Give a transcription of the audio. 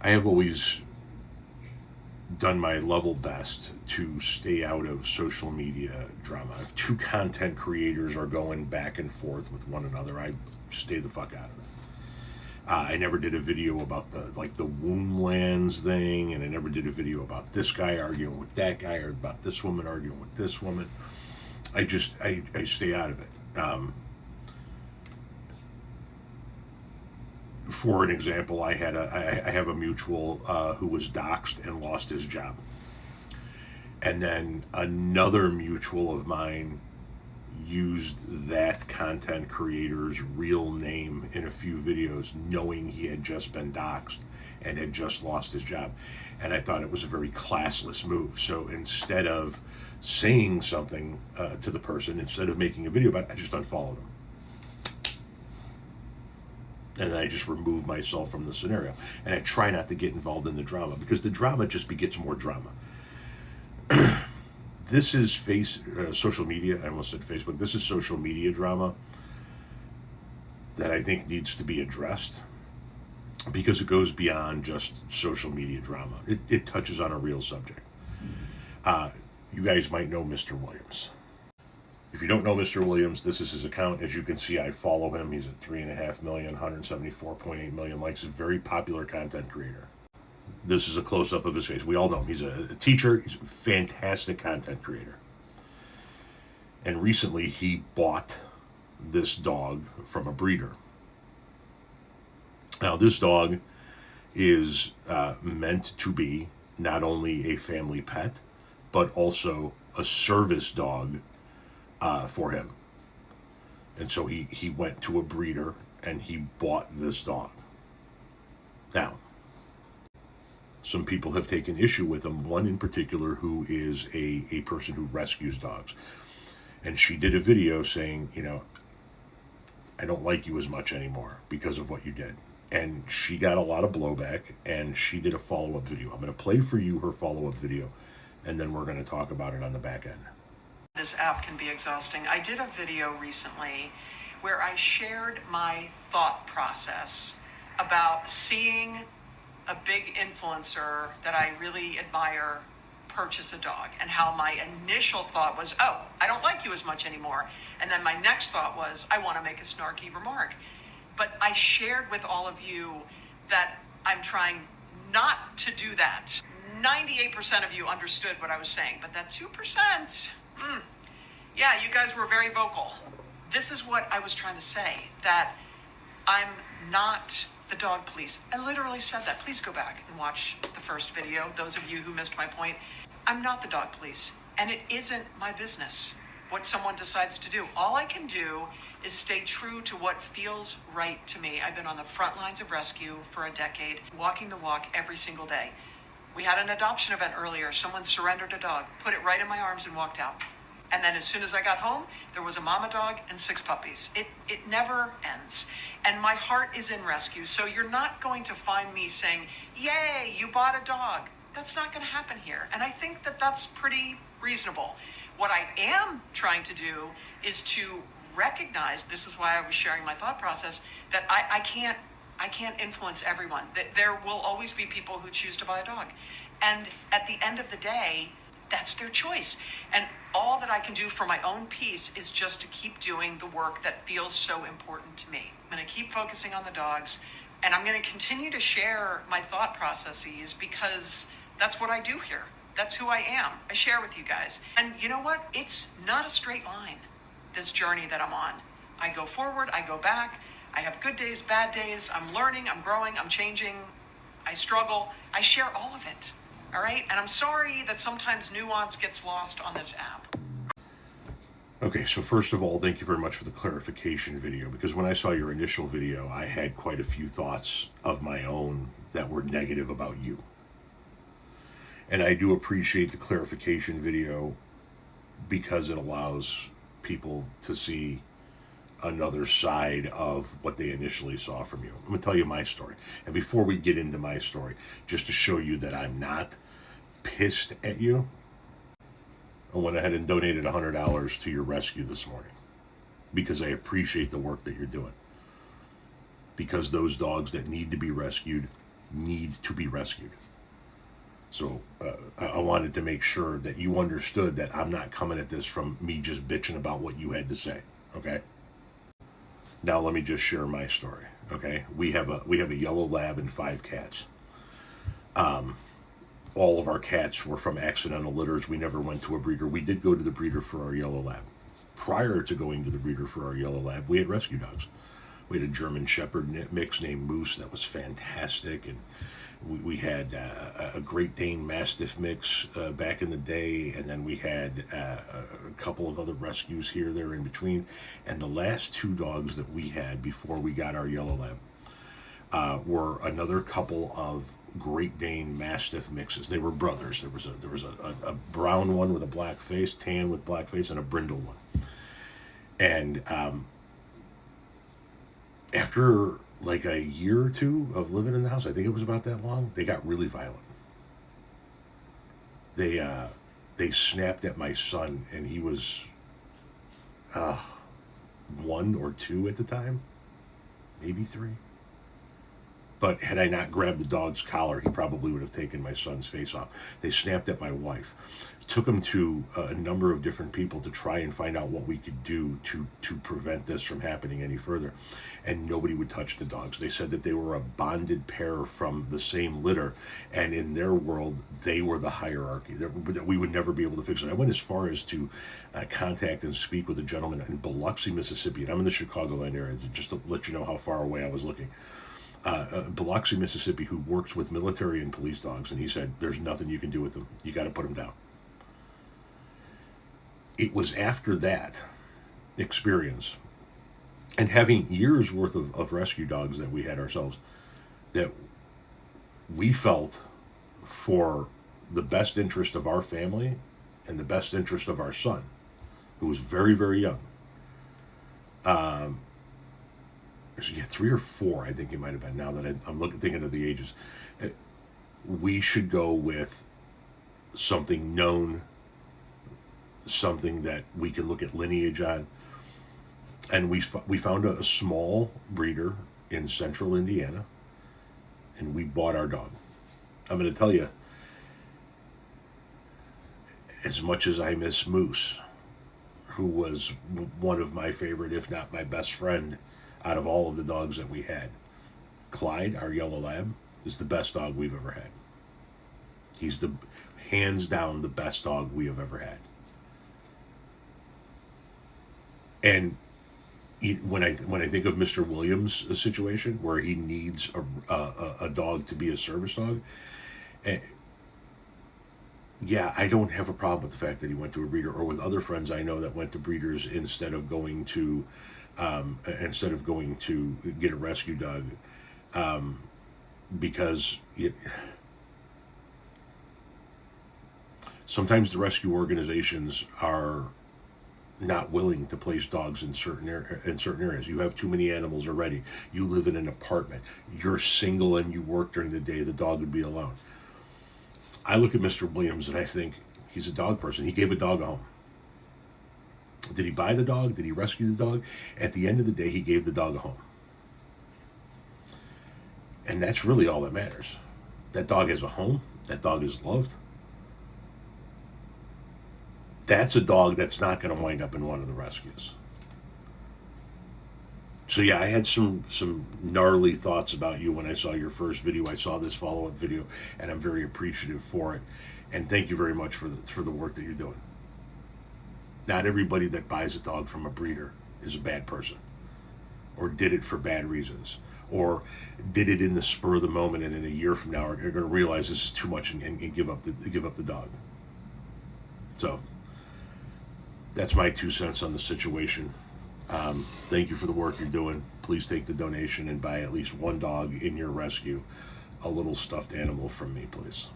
I have always done my level best to stay out of social media drama. If two content creators are going back and forth with one another, I stay the fuck out of it. I never did a video about the womb lands thing, and I never did a video about this guy arguing with that guy or about this woman arguing with this woman. I stay out of it. For an example, I have a mutual who was doxxed and lost his job, and then another mutual of mine used that content creator's real name in a few videos, knowing he had just been doxxed and had just lost his job, and I thought it was a very classless move. So instead of saying something to the person, instead of making a video about it, I just unfollowed him. And then I just remove myself from the scenario. And I try not to get involved in the drama, because the drama just begets more drama. This is social media. I almost said Facebook. This is social media drama that I think needs to be addressed, because it goes beyond just social media drama. It touches on a real subject. You guys might know Mr. Williams. If you don't know Mr. Williams, this is his account. As you can see, I follow him. He's at 3.5 million, 174.8 million likes. A very popular content creator. This is a close-up of his face. We all know him. He's a teacher. He's a fantastic content creator. And recently, he bought this dog from a breeder. Now, this dog is meant to be not only a family pet, but also a service dog for him. And so he went to a breeder and he bought this dog. Now, some people have taken issue with him, one in particular who is a person who rescues dogs. And she did a video saying, I don't like you as much anymore because of what you did. And she got a lot of blowback, and she did a follow-up video. I'm going to play for you her follow-up video, and then we're going to talk about it on the back end. This app can be exhausting. I did a video recently where I shared my thought process about seeing a big influencer that I really admire purchase a dog, and how my initial thought was, oh, I don't like you as much anymore. And then my next thought was, I want to make a snarky remark. But I shared with all of you that I'm trying not to do that. 98% of you understood what I was saying, but that 2%, yeah, you guys were very vocal. This is what I was trying to say, that I'm not the dog police. I literally said that. Please go back and watch the first video, those of you who missed my point. I'm not the dog police, and it isn't my business what someone decides to do. All I can do is stay true to what feels right to me. I've been on the front lines of rescue for a decade, walking the walk every single day. We had an adoption event earlier. Someone surrendered a dog, put it right in my arms, and walked out. And then as soon as I got home, there was a mama dog and 6 puppies. It never ends. And my heart is in rescue. So you're not going to find me saying, yay, you bought a dog. That's not going to happen here. And I think that that's pretty reasonable. What I am trying to do is to recognize, this is why I was sharing my thought process, that I can't influence everyone. There will always be people who choose to buy a dog. And at the end of the day, that's their choice. And all that I can do for my own peace is just to keep doing the work that feels so important to me. I'm going to keep focusing on the dogs, and I'm going to continue to share my thought processes, because that's what I do here. That's who I am. I share with you guys. And you know what? It's not a straight line, this journey that I'm on. I go forward, I go back. I have good days, bad days. I'm learning, I'm growing, I'm changing. I struggle. I share all of it. All right? And I'm sorry that sometimes nuance gets lost on this app. Okay, so first of all, thank you very much for the clarification video, because when I saw your initial video, I had quite a few thoughts of my own that were negative about you. And I do appreciate the clarification video, because it allows people to see another side of what they initially saw from you. I'm going to tell you my story. And before we get into my story, just to show you that I'm not pissed at you, I went ahead and donated $100 to your rescue this morning, because I appreciate the work that you're doing. Because those dogs that need to be rescued need to be rescued. So I wanted to make sure that you understood that I'm not coming at this from me just bitching about what you had to say. Okay. Now let me just share my story. Okay. We have a yellow lab and 5 cats. All of our cats were from accidental litters. We never went to a breeder. We did go to the breeder for our yellow lab. Prior to going to the breeder for our yellow lab, we had rescue dogs. We had a German Shepherd mix named Moose that was fantastic, and we had a Great Dane Mastiff mix back in the day, and then we had a couple of other rescues here, there, in between. And the last 2 dogs that we had before we got our yellow lab were another couple of Great Dane Mastiff mixes. They were brothers. There was a brown one with a black face, tan with black face, and a brindle one. And after like a year or 2 of living in the house, I think it was about that long, they got really violent. They snapped at my son, and he was 1 or 2 at the time, maybe 3. But had I not grabbed the dog's collar, he probably would have taken my son's face off. They snapped at my wife. Took them to a number of different people to try and find out what we could do to prevent this from happening any further. And nobody would touch the dogs. They said that they were a bonded pair from the same litter. And in their world, they were the hierarchy. That we would never be able to fix it. I went as far as to contact and speak with a gentleman in Biloxi, Mississippi. And I'm in the Chicagoland area, just to let you know how far away I was looking. Biloxi, Mississippi, who works with military and police dogs, and he said, there's nothing you can do with them. You got to put them down. It was after that experience, and having years worth of rescue dogs that we had ourselves, that we felt for the best interest of our family and the best interest of our son, who was very, very young. Yeah, 3 or 4, I think it might have been. Now that I'm thinking of the ages, we should go with something known, something that we can look at lineage on. And we found a small breeder in central Indiana, and we bought our dog. I'm going to tell you, as much as I miss Moose, who was one of my favorite, if not my best friend, out of all of the dogs that we had, Clyde, our yellow lab, is the best dog we've ever had. He's the hands down the best dog we have ever had. And when I think of Mr. Williams' situation where he needs a dog to be a service dog, yeah, I don't have a problem with the fact that he went to a breeder, or with other friends I know that went to breeders instead of going to get a rescue dog, because sometimes the rescue organizations are not willing to place dogs in certain areas. You have too many animals already. You live in an apartment. You're single and you work during the day. The dog would be alone. I look at Mr. Williams and I think he's a dog person. He gave a dog a home. Did he buy the dog? Did he rescue the dog? At the end of the day, he gave the dog a home. And that's really all that matters. That dog has a home. That dog is loved. That's a dog that's not going to wind up in one of the rescues. So yeah, I had some gnarly thoughts about you when I saw your first video. I saw this follow-up video, and I'm very appreciative for it. And thank you very much for the work that you're doing. Not everybody that buys a dog from a breeder is a bad person, or did it for bad reasons, or did it in the spur of the moment, and in a year from now are going to realize this is too much and give up the dog. So that's my 2 cents on the situation. Thank you for the work you're doing. Please take the donation and buy at least one dog in your rescue, a little stuffed animal from me, please.